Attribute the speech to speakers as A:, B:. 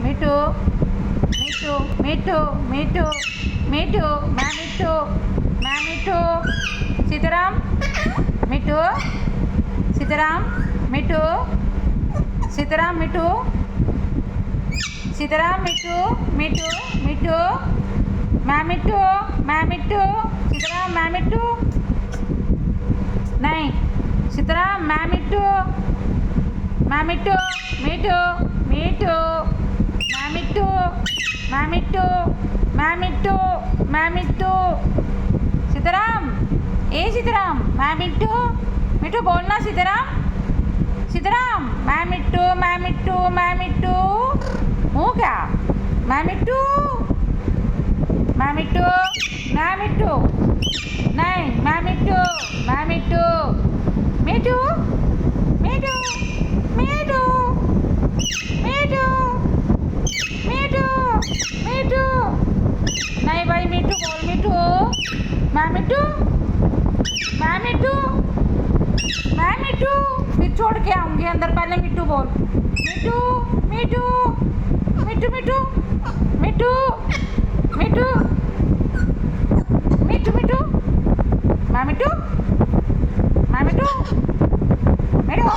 A: मिठू मिठू मिठू मिठू मिठू मैं मिठू सीताराम मिठू सीताराम मिठू सीताराम मिठू सीताराम मिठू मिठू मिठू मैं मिठू सीताराम मैं मिठू नहीं सीताराम मैं मिठू मिठू मिठू मैं मिठू मैं मिठू सीताराम ए सीताराम मैं मिठू बोलना सीताराम मैं मिठू हूँ क्या मैं मिठू नहीं मैं मिठू मिठू मिठू मिठू मिठू मिठू मिठू नहीं भाई मिठू बोल मिठू मैं मिठू फिर छोड़ के आऊँगी अंदर पहले मिठू बोल मिठू मिठू मिठू मिठू मिठू मिठू मिठू मिठू मैं मिठू मिठू